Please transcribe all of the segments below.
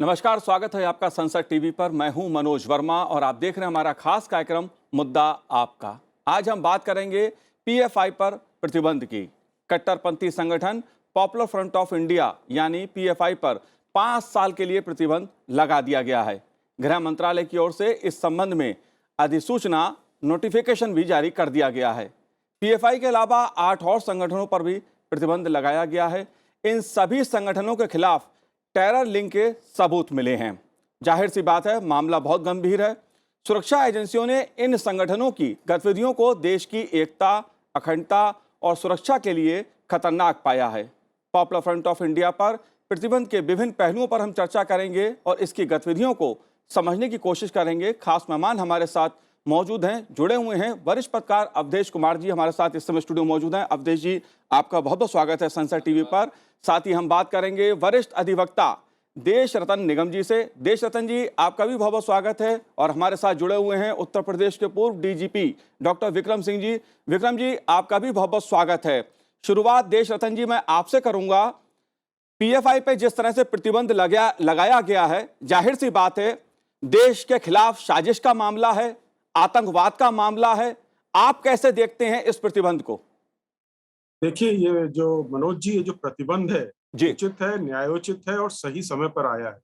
नमस्कार, स्वागत है आपका संसद टीवी पर। मैं हूं मनोज वर्मा और आप देख रहे हैं हमारा खास कार्यक्रम मुद्दा आपका। आज हम बात करेंगे पीएफआई पर प्रतिबंध की। कट्टरपंथी संगठन पॉपुलर फ्रंट ऑफ इंडिया यानी पीएफआई पर 5 साल के लिए प्रतिबंध लगा दिया गया है। गृह मंत्रालय की ओर से इस संबंध में अधिसूचना नोटिफिकेशन भी जारी कर दिया गया है। पीएफआई के अलावा 8 और संगठनों पर भी प्रतिबंध लगाया गया है। इन सभी संगठनों के खिलाफ टेरर लिंक के सबूत मिले हैं। जाहिर सी बात है, मामला बहुत गंभीर है। सुरक्षा एजेंसियों ने इन संगठनों की गतिविधियों को देश की एकता, अखंडता और सुरक्षा के लिए खतरनाक पाया है। पॉपुलर फ्रंट ऑफ इंडिया पर प्रतिबंध के विभिन्न पहलुओं पर हम चर्चा करेंगे और इसकी गतिविधियों को समझने की कोशिश करेंगे। खास मेहमान हमारे साथ मौजूद हैं, जुड़े हुए हैं। वरिष्ठ पत्रकार अवधेश कुमार जी हमारे साथ इस समय स्टूडियो में मौजूद हैं। अवधेश जी, आपका बहुत बहुत स्वागत है संसद टीवी पर। साथ ही हम बात करेंगे वरिष्ठ अधिवक्ता देश रतन निगम जी से। देश रतन जी, आपका भी बहुत बहुत स्वागत है। और हमारे साथ जुड़े हुए हैं उत्तर प्रदेश के पूर्व डीजीपी डॉक्टर विक्रम सिंह जी। विक्रम जी, आपका भी बहुत बहुत स्वागत है। शुरुआत देश रतन जी मैं आपसे करूंगा। पीएफआई पे जिस तरह से प्रतिबंध लगाया गया है, जाहिर सी बात है देश के खिलाफ साजिश का मामला है, आतंकवाद का मामला है। आप कैसे देखते हैं इस प्रतिबंध को? देखिए, ये जो मनोज जी, ये जो प्रतिबंध है, जी उचित है, न्यायोचित है और सही समय पर आया है।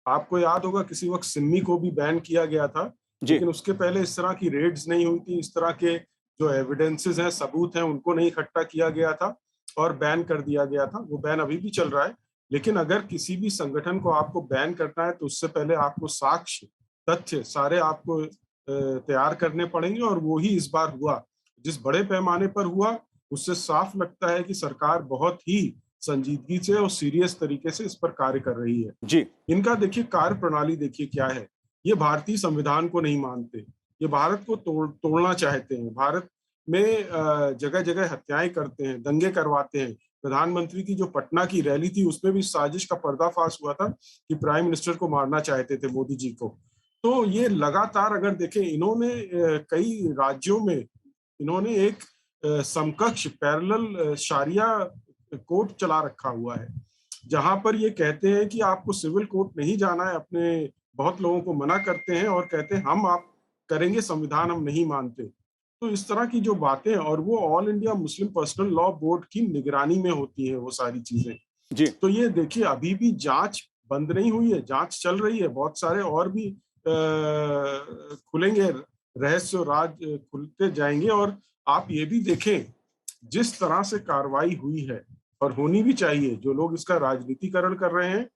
आपको याद होगा किसी वक्त सिमी को भी बैन किया गया था, जी लेकिन उसके पहले इस तरह की रेड्स नहीं हुई थी, इस तरह के जो एविडेंसेस हैं, सबूत हैं, उनको नहीं इकट्ठा किया गया था और बैन कर दिया गया था। वो बैन अभी भी चल रहा है, लेकिन अगर किसी भी संगठन को आपको बैन करना है तो उससे पहले आपको साक्ष्य, तथ्य सारे आपको तैयार करने पड़ेंगे और वो ही इस बार हुआ। जिस बड़े पैमाने पर हुआ, उससे साफ लगता है कि सरकार बहुत ही संजीदगी से और सीरियस तरीके से इस पर कार्य कर रही है। जी इनका देखिए कार्य प्रणाली देखिए क्या है। ये भारतीय संविधान को नहीं मानते, ये भारत को तोड़ना चाहते हैं। भारत में जगह जगह हत्याएं करते हैं, दंगे करवाते हैं। प्रधानमंत्री की जो पटना की रैली थी, उसमें भी साजिश का पर्दाफाश हुआ था कि प्राइम मिनिस्टर को मारना चाहते थे, मोदी जी को। तो ये लगातार अगर देखें, इन्होंने कई राज्यों में इन्होंने एक समकक्ष पैरेलल शारिया कोर्ट चला रखा हुआ है, जहां पर ये कहते हैं कि आपको सिविल कोर्ट नहीं जाना है। अपने बहुत लोगों को मना करते हैं और कहते हैं हम आप करेंगे, संविधान हम नहीं मानते। तो इस तरह की जो बातें, और वो all India Muslim personal law board की निगरानी में होती है वो सारी चीजें। जी तो ये देखिए, अभी भी जांच बंद नहीं हुई है, जांच चल रही है। बहुत सारे और भी खुलेंगे, रहस्य और राज खुलते जाएंगे। और आप ये भी देखें, जिस तरह से कार्रवाई हुई है और होनी भी चाहिए, जो लोग इसका राजनीतिकरण कर रहे हैं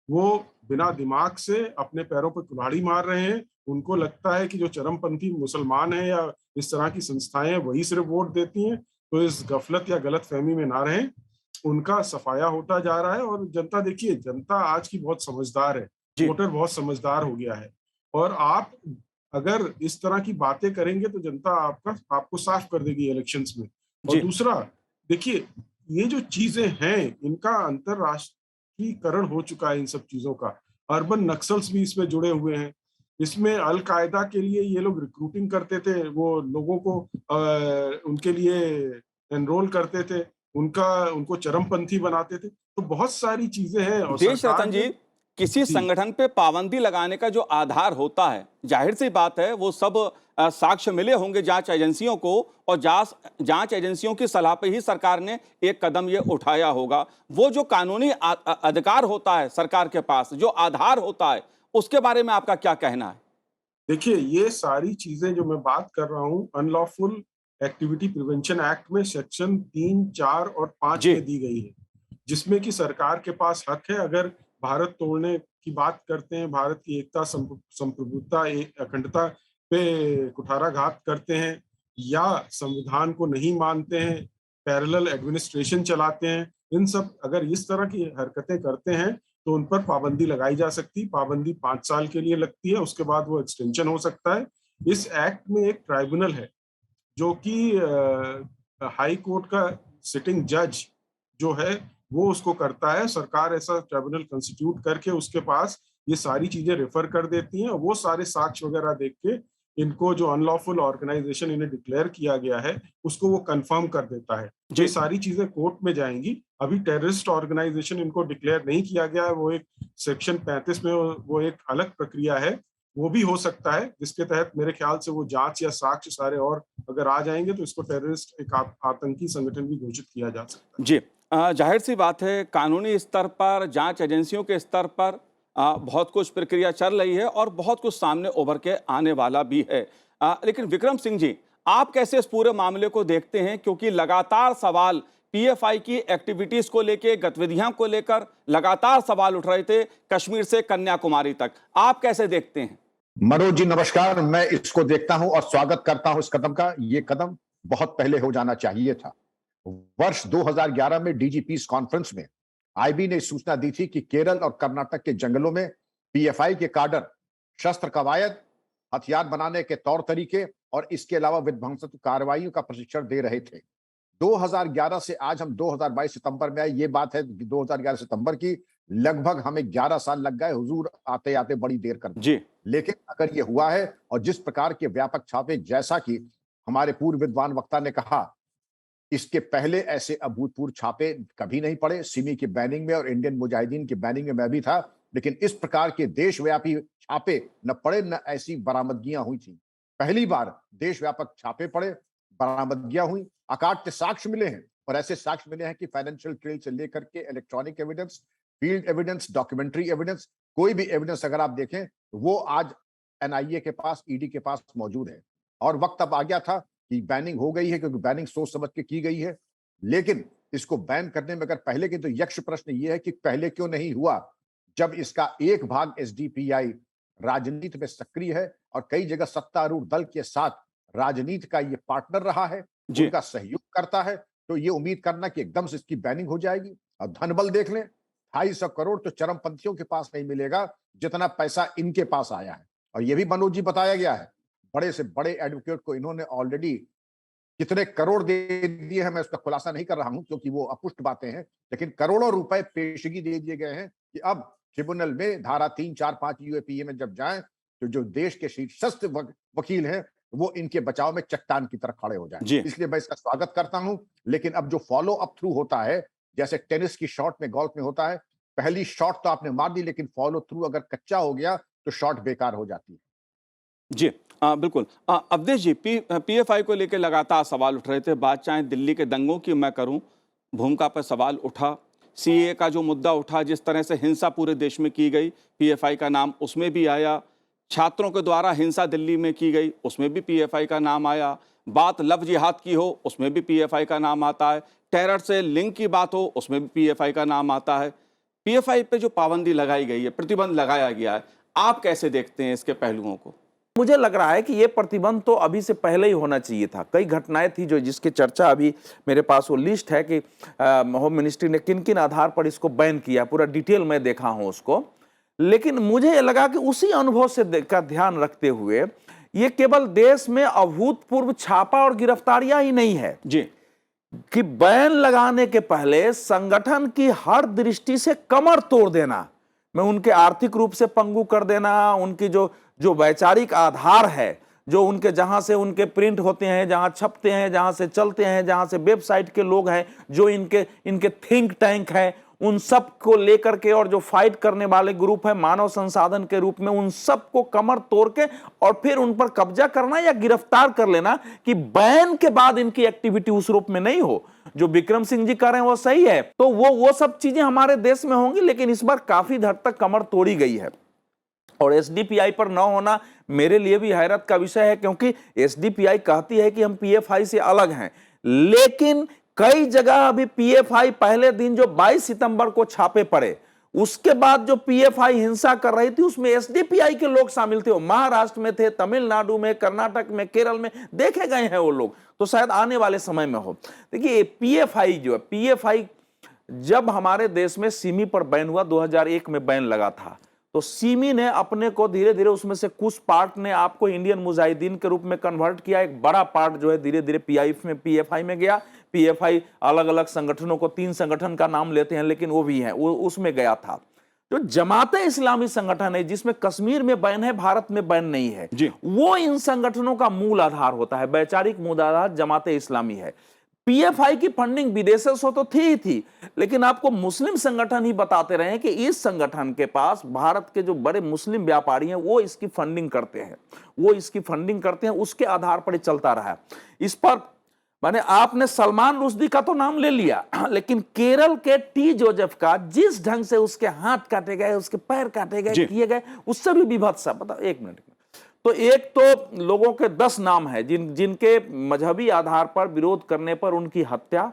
वो बिना दिमाग से अपने पैरों पर कुल्हाड़ी मार रहे हैं। उनको लगता है कि जो चरमपंथी मुसलमान हैं या इस तरह की संस्थाएं हैं, वही सिर्फ वोट देती हैं। तो इस गफलत या गलत फहमी में ना रहें, उनका सफाया होता जा रहा है। और जनता देखिए, जनता आज की बहुत समझदार है, जी वोटर बहुत समझदार हो गया है। और आप अगर इस तरह की बातें करेंगे तो जनता आपको साफ कर देगी इलेक्शंस में। और जी दूसरा, देखिए, ये जो चीजें हैं, इनका अंतरराष्ट्रीयकरण हो चुका है इन सब चीजों का। अर्बन नक्सल्स भी इसमें जुड़े हुए हैं। इसमें अल कायदा के लिए ये लोग रिक्रूटिंग करते थे, वो लोगों को उनके लिए एनरोल करते थे, उनको चरमपंथी बनाते थे। तो बहुत सारी चीजें हैं और देश सरकार रतन ने। जी, किसी जी, संगठन पे पाबंदी लगाने का जो आधार होता है, जाहिर सी बात है वो सब साक्ष्य मिले होंगे जांच एजेंसियों को, और जांच एजेंसियों की सलाह पे ही सरकार ने एक कदम ये उठाया होगा। वो जो कानूनी अधिकार होता है सरकार के पास, जो आधार होता है, उसके बारे में आपका क्या कहना है? देखिए, ये सारी चीजें जो मैं बात कर रहा हूँ, अनलॉफुल एक्टिविटी प्रिवेंशन एक्ट में सेक्शन 3, 4 और 5 जी में दी गई है, जिसमें कि सरकार के पास हक है। अगर भारत तोड़ने की बात करते हैं, भारत की एकता, संप्रभुता, अखंडता पे कुठाराघात करते हैं, या संविधान को नहीं मानते हैं, पैरेलल एडमिनिस्ट्रेशन चलाते हैं, इन सब अगर इस तरह की हरकतें करते हैं तो उन पर पाबंदी लगाई जा सकती। पाबंदी 5 साल के लिए लगती है, उसके बाद वो एक्सटेंशन हो सकता है। इस एक्ट में एक ट्राइब्यूनल है जो कि हाई कोर्ट का सिटिंग जज जो है वो उसको करता है। सरकार ऐसा ट्राइब्यूनल कंस्टिट्यूट करके उसके पास ये सारी चीजें रेफर कर देती हैं और वो सारे साक्ष्य वगैरह देख के इनको जो अनलॉफुल ऑर्गेनाइजेशन इन्हें डिक्लेयर किया गया है उसको वो कंफर्म कर देता है। जी। ये सारी चीजें कोर्ट में जाएंगी। अभी टेररिस्ट ऑर्गेनाइजेशन इनको डिक्लेयर नहीं किया गया है, वो एक सेक्शन 35 में वो एक अलग प्रक्रिया है, वो भी हो सकता है, जिसके तहत मेरे ख्याल से वो जांच या साक्ष्य सारे और अगर आ जाएंगे तो इसको टेररिस्ट एक आतंकी संगठन भी घोषित किया जा सकता है। जी। जाहिर सी बात है, कानूनी स्तर पर, जांच एजेंसियों के स्तर पर बहुत कुछ प्रक्रिया चल रही है और बहुत कुछ सामने उभर के आने वाला भी है। लेकिन विक्रम सिंह जी, आप कैसे इस पूरे मामले को देखते हैं? क्योंकि लगातार सवाल पीएफआई की एक्टिविटीज को लेकर, गतिविधियों को लेकर लगातार सवाल उठ रहे थे, कश्मीर से कन्याकुमारी तक। आप कैसे देखते हैं? मनोज जी नमस्कार। मैं इसको देखता हूं और स्वागत करता हूं इस कदम का। ये कदम बहुत पहले हो जाना चाहिए था। वर्ष 2011 में डीजीपीस कॉन्फ्रेंस में आईबी ने सूचना दी थी कि केरल और कर्नाटक के जंगलों में पीएफआई के काडर शस्त्र कवायद, हथियार बनाने के तौर तरीके और इसके अलावा विध्वंसक कार्रवाइयों का प्रशिक्षण दे रहे थे। 2011 से आज हम 2022 सितंबर में आए, ये बात है 2011 सितंबर की। लगभग हमें 11 साल लग गए, हुजूर आते आते बड़ी देर कर दी। जी। लेकिन अगर ये हुआ है और जिस प्रकार के व्यापक छापे, जैसा कि हमारे पूर्व विद्वान वक्ता ने कहा, इसके पहले ऐसे अभूतपूर्व छापे कभी नहीं पड़े। सिमी की बैनिंग में और इंडियन मुजाहिदीन की बैनिंग में मैं भी था, लेकिन इस प्रकार के देशव्यापी छापे न पड़े, न ऐसी बरामदगियां हुई थी। पहली बार देशव्यापक छापे पड़े, बरामदगियां हुई, अकाट्य साक्ष्य मिले हैं। और ऐसे साक्ष्य मिले हैं कि फाइनेंशियल ट्रेल से लेकर के electronic evidence, field evidence, documentary evidence, कोई भी एविडेंस अगर आप देखें वो आज एनआईए के पास, ईडी के पास मौजूद है। और वक्त अब आ गया था कि बैनिंग हो गई है, क्योंकि बैनिंग सोच समझ के की गई है। लेकिन इसको बैन करने में अगर पहले की, तो यक्ष प्रश्न ये है कि पहले क्यों नहीं हुआ, जब इसका एक भाग एसडीपीआई राजनीति में सक्रिय है और कई जगह सत्तारूढ़ दल के साथ राजनीति का ये पार्टनर रहा है, उनका सहयोग करता है। तो ये उम्मीद करना कि एकदम से इसकी बैनिंग हो जाएगी। और धनबल देख लें, 250 करोड़ तो चरमपंथियों के पास नहीं मिलेगा जितना पैसा इनके पास आया है। और ये भी मनोज जी बताया गया है, बड़े से बड़े एडवोकेट को इन्होंने ऑलरेडी कितने करोड़ दे दिए हैं, मैं उसका खुलासा नहीं कर रहा हूं क्योंकि वो अपुष्ट बातें हैं, लेकिन करोड़ों रुपए पेशगी दे दिए गए हैं कि अब ट्रिब्यूनल में धारा 3, 4, 5 यूएपीए में जब जाएं तो जो देश के शीर्षस्थ वकील हैं वो इनके बचाव में चट्टान की तरह खड़े हो जाएं। इसलिए मैं इसका स्वागत करता हूं। लेकिन अब जो फॉलो अप थ्रू होता है, जैसे टेनिस की शॉट में, गोल्फ में होता है, पहली शॉट तो आपने मार दी, लेकिन फॉलो थ्रू अगर कच्चा हो गया तो शॉट बेकार हो जाती है। जी। बिल्कुल। अवधेश जी, पीएफआई को लेकर लगातार सवाल उठ रहे थे। बात चाहे दिल्ली के दंगों की मैं करूं, भूमिका पर सवाल उठा, सीए का जो मुद्दा उठा, जिस तरह से हिंसा पूरे देश में की गई, पीएफआई का नाम उसमें भी आया। छात्रों के द्वारा हिंसा दिल्ली में की गई, उसमें भी पीएफआई का नाम आया। बात लव जिहाद की हो, उसमें भी पीएफआई का नाम आता है। टेरर से लिंक की बात हो, उसमें भी पीएफआई का नाम आता है। पीएफआई पे जो पाबंदी लगाई गई है, प्रतिबंध लगाया गया है, आप कैसे देखते हैं इसके पहलुओं को? मुझे लग रहा है कि ये प्रतिबंध तो अभी से पहले ही होना चाहिए था। कई घटनाएं थी जो जिसकी चर्चा, अभी मेरे पास वो लिस्ट है कि होम मिनिस्ट्री ने किन किन आधार पर इसको बैन किया, पूरा डिटेल में देखा हूं उसको। लेकिन मुझे लगा कि उसी अनुभव से का ध्यान रखते हुए ये केवल देश में अभूतपूर्व छापा और गिरफ्तारियां ही नहीं है जी, कि बैन लगाने के पहले संगठन की हर दृष्टि से कमर तोड़ देना, मैं उनके आर्थिक रूप से पंगु कर देना, उनकी जो वैचारिक आधार है, जो उनके जहां से उनके प्रिंट होते हैं, जहां छपते हैं, जहां से चलते हैं, जहां से वेबसाइट के लोग हैं, जो इनके थिंक टैंक है, उन सब को लेकर के, और जो फाइट करने वाले ग्रुप है मानव संसाधन के रूप में, उन सब को कमर तोड़ के और फिर उन पर कब्जा करना या गिरफ्तार कर लेना, कि बैन के बाद इनकी एक्टिविटी उस रूप में नहीं हो। जो विक्रम सिंह जी कर रहे हैं वो सही है, तो वो सब चीजें हमारे देश में होंगी, लेकिन इस बार काफी हद तक कमर तोड़ी गई है। और एसडीपीआई पर न होना मेरे लिए भी हैरत का विषय है, क्योंकि एसडीपीआई कहती है कि हम पीएफआई से अलग हैं, लेकिन कई जगह अभी पीएफआई, पहले दिन जो 22 सितंबर को छापे पड़े, उसके बाद जो पीएफआई हिंसा कर रही थी उसमें एसडीपीआई के लोग शामिल थे। वो महाराष्ट्र में थे, तमिलनाडु में, कर्नाटक में, केरल में देखे गए हैं वो लोग, तो शायद आने वाले समय में हो। देखिए पीएफआई जो है, पीएफआई जब हमारे देश में सिमी पर बैन हुआ, 2001 में बैन लगा था, तो सिमी ने अपने को धीरे धीरे उसमें से कुछ पार्ट ने आपको इंडियन मुजाहिदीन के रूप में कन्वर्ट किया, एक बड़ा पार्ट जो है धीरे धीरे पीएफआई में गया। पीएफआई अलग अलग संगठनों को, 3 संगठन का नाम लेते हैं, लेकिन वो भी है, वो उसमें गया था। जो जमाते इस्लामी संगठन है जिसमें कश्मीर में बैन है, भारत में बैन नहीं है, जी। वो इन संगठनों का मूल आधार होता है, वैचारिक मूल आधार जमाते इस्लामी है। पीएफआई की फंडिंग विदेशों से तो थी ही थी, लेकिन आपको मुस्लिम संगठन ही बताते रहे हैं कि इस संगठन के पास भारत के जो बड़े मुस्लिम व्यापारी हैं वो इसकी फंडिंग करते हैं, उसके आधार पर ही चलता रहा है। इस पर माने आपने सलमान रुश्दी का तो नाम ले लिया, लेकिन केरल के टी जोसेफ का जिस ढंग से उसके हाथ काटे गए, उसके पैर काटे गए, किए गए, उससे भी विभत्स है। बताओ, एक मिनट। तो एक तो लोगों के 10 नाम है जिनके मजहबी आधार पर विरोध करने पर उनकी हत्या।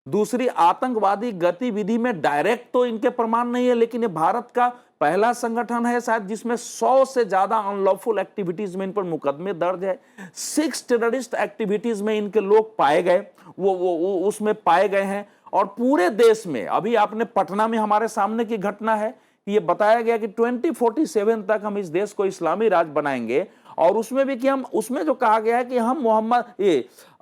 दूसरी, आतंकवादी गतिविधि में डायरेक्ट तो इनके प्रमाण नहीं है, लेकिन ये भारत का पहला संगठन है शायद जिसमें 100 से ज्यादा अनलॉफुल एक्टिविटीज में इन पर मुकदमे दर्ज है। 6 टेररिस्ट एक्टिविटीज में इनके लोग पाए गए, वो उसमें पाए गए हैं। और पूरे देश में, अभी आपने पटना में हमारे सामने की घटना है कि ये बताया गया कि 2047 तक हम इस देश को इस्लामी राज बनाएंगे, और उसमें भी कि हम, उसमें जो कहा गया है कि हम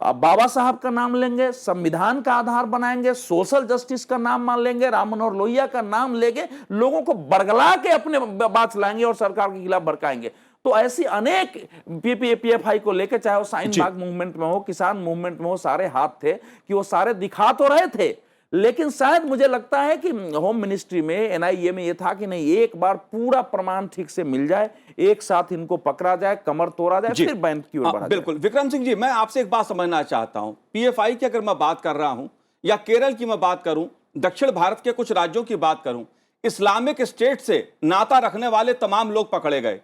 बाबा साहब का नाम लेंगे, संविधान का आधार बनाएंगे, सोशल जस्टिस का नाम मान लेंगे, राम मनोहर लोहिया का नाम लेंगे, लोगों को बरगला के अपने बात लाएंगे और सरकार के खिलाफ भड़काएंगे। तो ऐसी अनेक पीएफआई को लेकर, चाहे वो साइन बाग मूवमेंट में हो, किसान मूवमेंट में हो, सारे हाथ थे कि वो सारे दिखा तो रहे थे, लेकिन शायद मुझे लगता है कि होम मिनिस्ट्री में, एनआईए में ये था कि नहीं, एक बार पूरा प्रमाण ठीक से मिल जाए, एक साथ इनको पकड़ा जाए, कमर तोड़ा जाए, फिर बैन की ओर बढ़ा जाए। बिल्कुल। विक्रम सिंह जी, मैं आपसे एक बात समझना चाहता हूं। पीएफआई की अगर मैं बात कर रहा हूं, या केरल की मैं बात करूं, दक्षिण भारत के कुछ राज्यों की बात करूं, इस्लामिक स्टेट से नाता रखने वाले तमाम लोग पकड़े गए।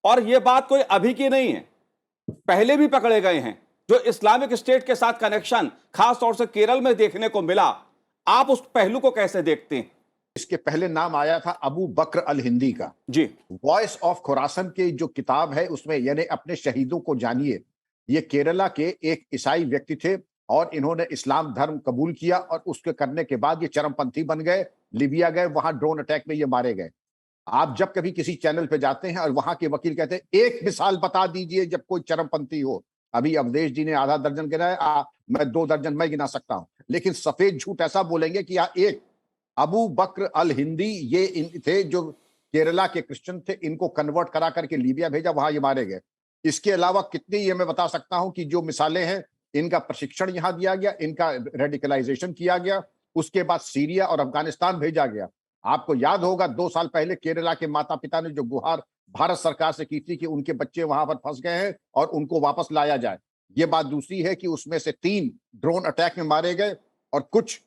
और यह बात कोई अभी की नहीं है, पहले भी पकड़े गए हैं। जो इस्लामिक स्टेट के साथ कनेक्शन खासतौर से केरल में देखने को मिला, आप उस पहलू को कैसे देखते हैं? इसके पहले नाम आया था अबू बकर अल हिंदी का। जी। वॉइस ऑफ खुरासन की जो किताब है उसमें, यानी अपने शहीदों को जानिए, ये केरला के एक ईसाई व्यक्ति थे और इन्होंने इस्लाम धर्म कबूल किया, और उसके करने के बाद ये चरमपंथी बन गए, लिबिया गए, वहां ड्रोन अटैक में ये मारे गए। आप जब कभी किसी चैनल पे जाते हैं और वहां के वकील कहते हैं एक मिसाल बता दीजिए जब कोई चरमपंथी हो, अभी अवधेश जी ने आधा दर्जन गिनाया, मैं 2 दर्जन मैं गिना सकता हूं, लेकिन सफेद झूठ ऐसा बोलेंगे कि एक अबू बकर अल हिंदी ये थे जो केरला के क्रिश्चियन थे, इनको कन्वर्ट करा करके लीबिया भेजा, वहां ये मारे गए। इसके अलावा कितनी ये मैं बता सकता हूं कि जो मिसालें हैं, इनका प्रशिक्षण यहां दिया गया, इनका रेडिकलाइजेशन किया गया, उसके बाद सीरिया और अफगानिस्तान भेजा गया। आपको याद होगा 2 साल पहले केरला के माता पिता ने जो गुहार भारत सरकार से की थी कि उनके बच्चे वहां पर फंस गए हैं और उनको वापस लाया जाए। ये बात दूसरी है कि उसमें से 3 ड्रोन अटैक में मारे गए, और कुछ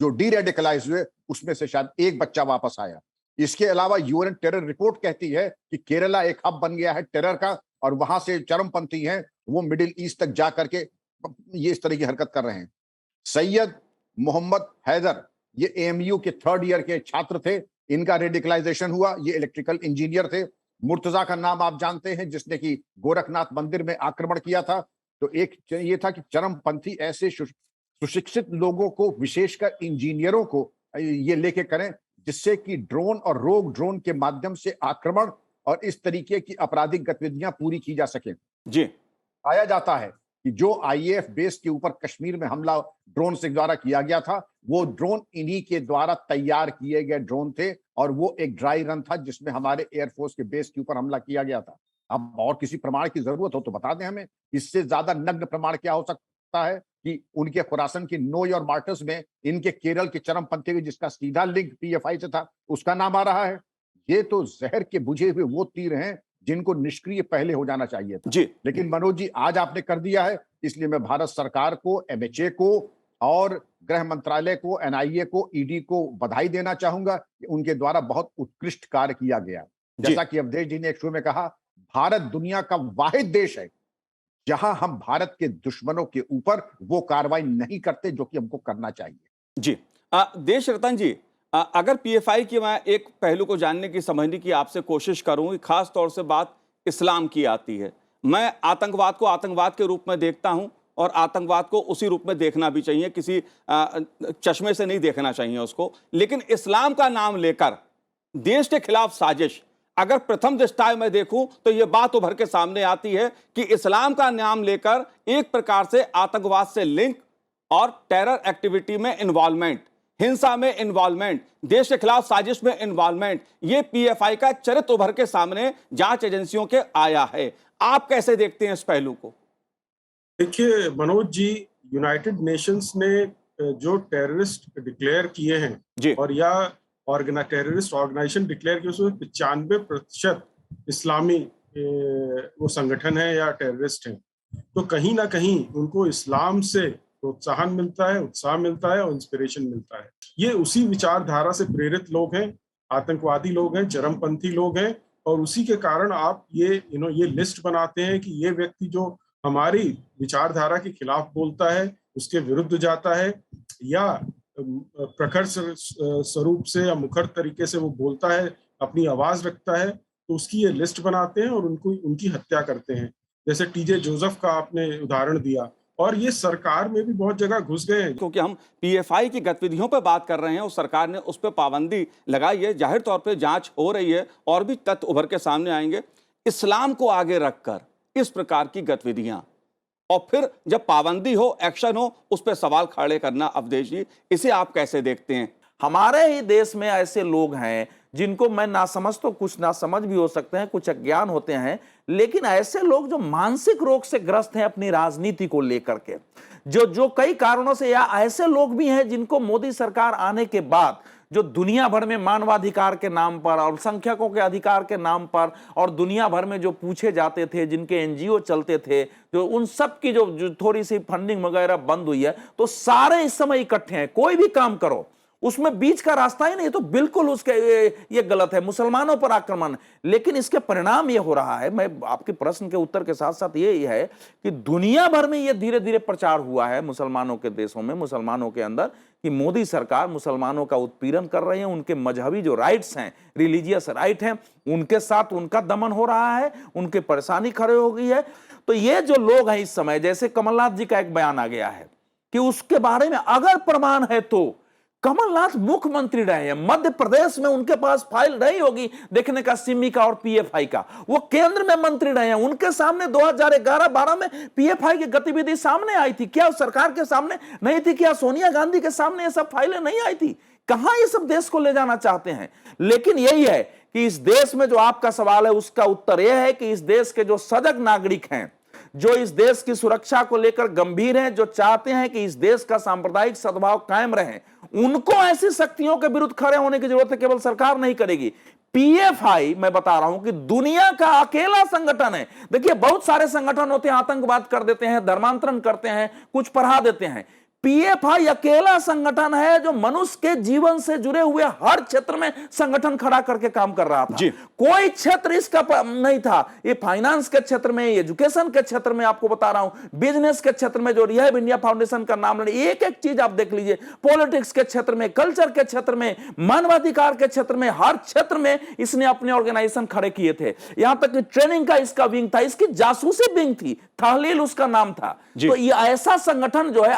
जो डीरेडिकलाइज हुए उसमें से शायद 1 बच्चा वापस आया। इसके अलावा यूएन टेरर रिपोर्ट कहती है कि केरला एक हब बन गया है टेरर का, और वहां से चरमपंथी हैं वो मिडिल ईस्ट तक जा करके ये इस तरह की हरकत कर रहे हैं। सैयद मोहम्मद हैदर, ये एएमयू के 3rd ईयर के छात्र थे, इनका रेडिकलाइजेशन हुआ, ये इलेक्ट्रिकल इंजीनियर थे। मुर्तजा का नाम आप जानते हैं, जिसने कि गोरखनाथ मंदिर में आक्रमण किया था। तो एक ये था कि चरमपंथी ऐसे सुशिक्षित लोगों को, विशेषकर इंजीनियरों को ये लेके करें जिससे कि ड्रोन और रोग ड्रोन के माध्यम से आक्रमण और इस तरीके की आपराधिक गतिविधियां पूरी की जा सके। जी। पाया जाता है कि जो आईएएफ बेस के ऊपर कश्मीर में हमला ड्रोन से द्वारा किया गया था, वो ड्रोन इन्हीं के द्वारा तैयार किए गए ड्रोन थे, और वो एक ड्राई रन था जिसमें हमारे एयरफोर्स के बेस के ऊपर हमला किया गया था। अब और किसी प्रमाण की जरूरत हो तो बता दें हमें, इससे ज्यादा नग्न प्रमाण क्या हो सकता है कि उनके खुरासन की नो योर मार्टर्स में इनके केरल के चरमपंथी जिसका सीधा लिंक पीएफआई से था, उसका नाम आ रहा है। ये तो जहर के बुझे हुए वो तीर हैं जिनको निष्क्रिय पहले हो जाना चाहिए था। जी। लेकिन मनोज जी, आज आपने कर दिया है, इसलिए मैं भारत सरकार को, एमएचए को और गृह मंत्रालय को, एनआईए को, ईडी को बधाई देना चाहूंगा कि उनके द्वारा बहुत उत्कृष्ट कार्य किया गया। जैसा कि अवधेश जी ने एक शो में कहा, भारत दुनिया का वाहिद देश है जहां हम भारत के दुश्मनों के ऊपर वो कार्रवाई नहीं करते जो कि हमको करना चाहिए। जी। देश रतन जी, अगर पीएफआई की मैं एक पहलू को जानने की, समझने की आपसे कोशिश करूं, खास तौर से बात इस्लाम की आती है। मैं आतंकवाद को आतंकवाद के रूप में देखता हूं, और आतंकवाद को उसी रूप में देखना भी चाहिए, किसी चश्मे से नहीं देखना चाहिए उसको। लेकिन इस्लाम का नाम लेकर देश के खिलाफ साजिश, अगर प्रथम दृष्टया मैं देखूं तो यह बात उभर के सामने आती है कि इस्लाम का नाम लेकर एक प्रकार से आतंकवाद से लिंक और टेरर एक्टिविटी में इन्वॉल्वमेंट, हिंसा में इन्वॉल्वमेंट, देश के खिलाफ साजिश में इन्वॉल्वमेंट, ये पीएफआई का चरित्र उभर के सामने जांच एजेंसियों के आया है। आप कैसे देखते हैं इस पहलू को? देखिए मनोज जी, यूनाइटेड नेशंस ने जो टेररिस्ट डिक्लेयर किए हैं जी। और या टेररिस्ट ऑर्गेनाइजेशन डिक्लेयर किए, उसमें 95% इस्लामी वो संगठन है या टेररिस्ट हैं। तो कहीं ना कहीं उनको इस्लाम से प्रोत्साहन मिलता है, उत्साह मिलता है और इंस्पिरेशन मिलता है। ये उसी विचारधारा से प्रेरित लोग हैं, आतंकवादी लोग हैं, चरमपंथी लोग हैं, और उसी के कारण आप ये लिस्ट बनाते हैं कि ये व्यक्ति जो हमारी विचारधारा के खिलाफ बोलता है, उसके विरुद्ध जाता है, या प्रखर स्वरूप से या मुखर तरीके से वो बोलता है, अपनी आवाज रखता है, तो उसकी ये लिस्ट बनाते हैं और उनकी हत्या करते हैं। जैसे टीजे जोसेफ का आपने उदाहरण दिया, और ये सरकार में भी बहुत जगह घुस गए हैं। क्योंकि हम पीएफआई की गतिविधियों पर बात कर रहे हैं और सरकार ने उस पर पाबंदी लगाई है, जाहिर तौर पे जांच हो रही है और भी तथ्य उभर के सामने आएंगे। इस्लाम को आगे रखकर इस प्रकार की गतिविधियां, और फिर जब पाबंदी हो, एक्शन हो, उस पर सवाल खड़े करना, अवधेश जी, इसे आप कैसे देखते हैं? हमारे ही देश में ऐसे लोग हैं जिनको मैं ना समझ, तो कुछ ना समझ भी हो सकते हैं, कुछ अज्ञान होते हैं, लेकिन ऐसे लोग जो मानसिक रोग से ग्रस्त हैं अपनी राजनीति को लेकर के, जो कई कारणों से, या ऐसे लोग भी हैं जिनको मोदी सरकार आने के बाद जो दुनिया भर में मानवाधिकार के नाम पर, अल्पसंख्यकों के अधिकार के नाम पर, और दुनिया भर में जो पूछे जाते थे, जिनके एनजीओ चलते थे, जो उन सब की जो थोड़ी सी फंडिंग वगैरह बंद हुई है, तो सारे इस समय इकट्ठे हैं। कोई भी काम करो उसमें बीच का रास्ता ही नहीं, तो बिल्कुल उसके ये गलत है, मुसलमानों पर आक्रमण। लेकिन इसके परिणाम ये हो रहा है, मैं आपके प्रश्न के उत्तर के साथ साथ ये है कि दुनिया भर में ये धीरे धीरे प्रचार हुआ है, मुसलमानों के देशों में, मुसलमानों के अंदर, कि मोदी सरकार मुसलमानों का उत्पीड़न कर रही है, उनके मजहबी जो राइट्स हैं, रिलीजियस राइट हैं, उनके साथ उनका दमन हो रहा है, उनकी परेशानी खड़े हो गई है। तो ये जो लोग हैं इस समय, जैसे कमलनाथ जी का एक बयान आ गया है कि उसके बारे में अगर प्रमाण है तो कमलनाथ मुख्यमंत्री रहे हैं, मध्य प्रदेश में उनके पास फाइल रही होगी देखने का, सिमी का और पीएफआई का, वो केंद्र में मंत्री रहे हैं, उनके सामने 2011-12 में पीएफआई की गतिविधि सामने आई थी क्या? सरकार के सामने नहीं थी क्या? सोनिया गांधी के सामने ये सब फाइलें नहीं आई थी? कहां ये सब देश को ले जाना चाहते हैं? लेकिन यही है कि इस देश में जो आपका सवाल है उसका उत्तर यह है कि इस देश के जो सजग नागरिक हैं, जो इस देश की सुरक्षा को लेकर गंभीर हैं, जो चाहते हैं कि इस देश का सांप्रदायिक सद्भाव कायम रहे, उनको ऐसी शक्तियों के विरुद्ध खड़े होने की जरूरत है, केवल सरकार नहीं करेगी। पीएफआई, मैं बता रहा हूं कि दुनिया का अकेला संगठन है। देखिए बहुत सारे संगठन होते हैं, आतंकवाद कर देते हैं, धर्मांतरण करते हैं, कुछ पढ़ा देते हैं। पीएफआई अकेला संगठन है जो मनुष्य के जीवन से जुड़े हुए हर क्षेत्र में संगठन खड़ा करके काम कर रहा था। कोई क्षेत्र इसका नहीं था। ये फाइनेंस के क्षेत्र में, एजुकेशन के क्षेत्र में, आपको बता रहा हूं, बिजनेस के क्षेत्र में, जो रिहाब इंडिया फाउंडेशन का नाम ले, एक एक चीज आप देख लीजिए, पॉलिटिक्स के क्षेत्र में, कल्चर के क्षेत्र में, मानवाधिकार के क्षेत्र में, हर क्षेत्र में इसने अपने ऑर्गेनाइजेशन खड़े किए थे। यहां तक कि ट्रेनिंग का इसका विंग था, इसकी जासूसी विंग थी, तहलील उसका नाम था। तो ये ऐसा संगठन जो है,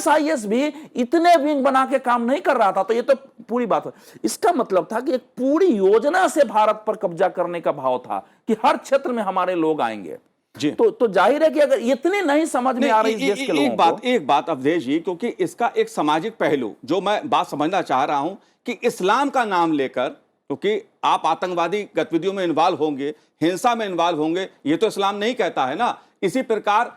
आईएस भी इतने विंग बना के काम नहीं कर रहा था। तो ये तो पूरी बात है। इसका मतलब था कि एक पूरी योजना से भारत पर कब्जा करने का भाव था कि हर क्षेत्र में हमारे लोग आएंगे। जी। तो जाहिर है कि अगर इतनी नहीं समझ में आ रही इस देश के लोगों को, एक बात अवधेश जी, क्योंकि इसका एक सामाजिक पहलू जो मैं बात समझना चाह रहा हूं कि इस्लाम का नाम लेकर, क्योंकि आप आतंकवादी गतिविधियों में इन्वॉल्व होंगे, हिंसा में इन्वॉल्व होंगे, ये तो इस्लाम नहीं कहता है ना। इसी प्रकार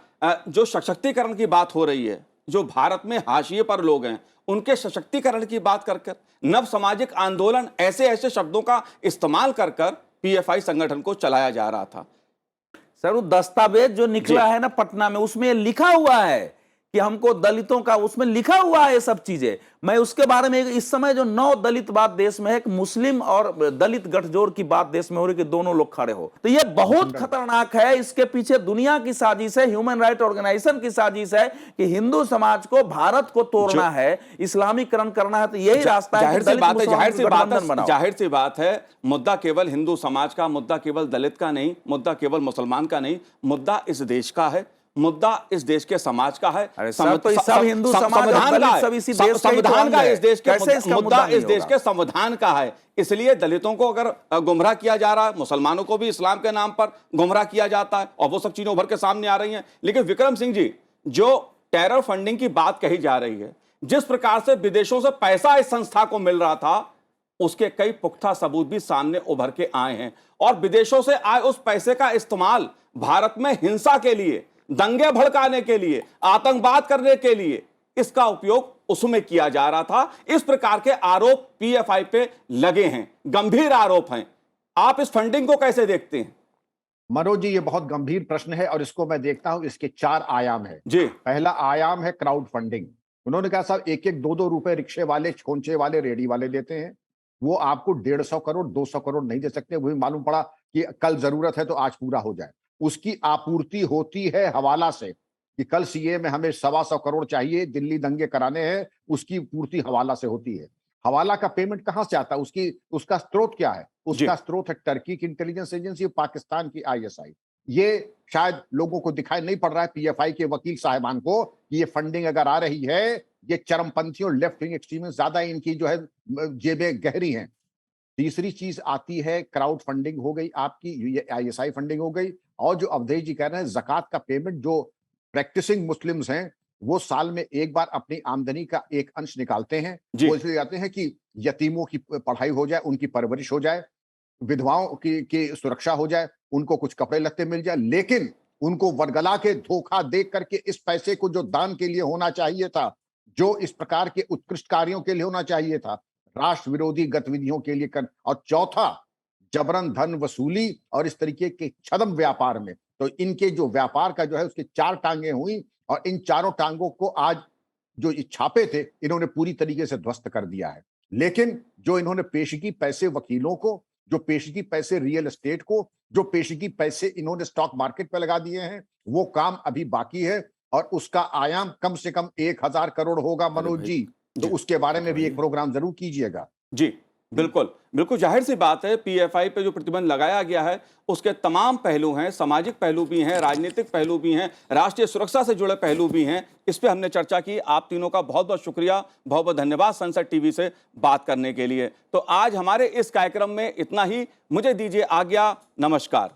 जो सशक्तिकरण की बात हो रही है, जो भारत में हाशिए पर लोग हैं, उनके सशक्तिकरण की बात कर नव सामाजिक आंदोलन, ऐसे ऐसे शब्दों का इस्तेमाल कर पीएफआई संगठन को चलाया जा रहा था। सर, वो दस्तावेज जो निकला है ना पटना में, उसमें लिखा हुआ है कि हमको दलितों का, उसमें लिखा हुआ है ये सब चीजें। मैं उसके बारे में, इस समय जो 9 दलित बात देश में है, एक मुस्लिम और दलित गठजोड़ की बात देश में हो रही कि दोनों लोग खड़े हो, तो ये बहुत खतरनाक है। इसके पीछे दुनिया की साजिश है, ह्यूमन राइट ऑर्गेनाइजेशन की साजिश है कि हिंदू समाज को, भारत को तोड़ना है, इस्लामीकरण करना है। तो यही रास्ता है। जाहिर सी बात है, मुद्दा केवल हिंदू समाज का, मुद्दा केवल दलित का नहीं, मुद्दा केवल मुसलमान का नहीं, मुद्दा इस देश का है, मुद्दा इस देश के समाज का है। सब हिंदू समाज और दलित सब इसी देश संविधान का, इस देश के मुद्दा इस देश के संविधान का है। इसलिए दलितों को अगर गुमराह किया जा रहा है, मुसलमानों को भी इस्लाम के नाम पर गुमराह किया जाता है, और वो सब चीजें उभर के सामने आ रही हैं। लेकिन विक्रम सिंह जी, जो टेरर फंडिंग की बात कही जा रही है, जिस प्रकार से विदेशों से पैसा इस संस्था को मिल रहा था, उसके कई पुख्ता सबूत भी सामने उभर के आए हैं। और विदेशों से आए उस पैसे का इस्तेमाल भारत में हिंसा के लिए, दंगे भड़काने के लिए, आतंकवाद करने के लिए इसका उपयोग उसमें किया जा रहा था। इस प्रकार के आरोप पीएफआई पे लगे हैं, गंभीर आरोप हैं। आप इस फंडिंग को कैसे देखते हैं? मनोज जी, ये बहुत गंभीर प्रश्न है और इसको मैं देखता हूं, इसके 4 आयाम है जी। पहला आयाम है क्राउड फंडिंग। उन्होंने कहा साहब 1-1, 2-2 रुपए रिक्शे वाले, खोंचे वाले, रेडी वाले देते हैं, वो आपको 150 करोड़ 200 करोड़ नहीं दे सकते। वही मालूम पड़ा कि कल जरूरत है तो आज पूरा हो जाए। उसकी आपूर्ति होती है हवाला से कि कल सीए में हमें 125 करोड़ चाहिए, दिल्ली दंगे कराने हैं, उसकी पूर्ति हवाला से होती है। हवाला का पेमेंट कहां से आता है? उसका स्रोत क्या है? उसका स्रोत है टर्की की इंटेलिजेंस एजेंसी, पाकिस्तान की आईएसआई। ये शायद लोगों को दिखाई नहीं पड़ रहा है, पीएफआई के वकील साहिबान को, कि ये फंडिंग अगर आ रही है, ये चरमपंथी और लेफ्ट विंग एक्सट्रीमिस्ट ज्यादा इनकी जो है जेबें गहरी हैं। तीसरी चीज आती है क्राउड फंडिंग हो गई आपकी, ये आईएसआई फंडिंग हो गई। और जो अवधेश जी कह रहे हैं जकात का पेमेंट, जो प्रैक्टिसिंग मुस्लिम्स हैं वो साल में एक बार अपनी आमदनी का एक अंश निकालते हैं, वो इसलिए जाते हैं कि यतीमों की पढ़ाई हो जाए, उनकी परवरिश हो जाए, विधवाओं की सुरक्षा हो जाए, उनको कुछ कपड़े लत्ते मिल जाए। लेकिन उनको वरगला के धोखा दे करके इस पैसे को जो दान के लिए होना चाहिए था, जो इस प्रकार के उत्कृष्ट कार्यों के लिए होना चाहिए था, राष्ट्र विरोधी गतिविधियों के लिए कर। और चौथा, जबरन धन वसूली और इस तरीके के छद्म व्यापार में। तो इनके जो व्यापार का जो है उसके 4 टांगे हुई और इन चारों टांगों को आज जो छापे थे इन्होंने पूरी तरीके से ध्वस्त कर दिया है। लेकिन जो इन्होंने पेशगी पैसे वकीलों को, जो पेशगी पैसे रियल एस्टेट को, जो पेशगी पैसे इन्होंने स्टॉक मार्केट पे लगा दिए हैं, वो काम अभी बाकी है और उसका आयाम कम से कम 1000 करोड़ होगा मनोज जी। तो उसके बारे में भी एक प्रोग्राम जरूर कीजिएगा। जी बिल्कुल, बिल्कुल जाहिर सी बात है, पीएफआई पे जो प्रतिबंध लगाया गया है उसके तमाम पहलू हैं, सामाजिक पहलू भी हैं, राजनीतिक पहलू भी हैं, राष्ट्रीय सुरक्षा से जुड़े पहलू भी हैं। इस पे हमने चर्चा की। आप तीनों का बहुत बहुत शुक्रिया, बहुत बहुत धन्यवाद संसद टीवी से बात करने के लिए। तो आज हमारे इस कार्यक्रम में इतना ही। मुझे दीजिए आज्ञा, नमस्कार।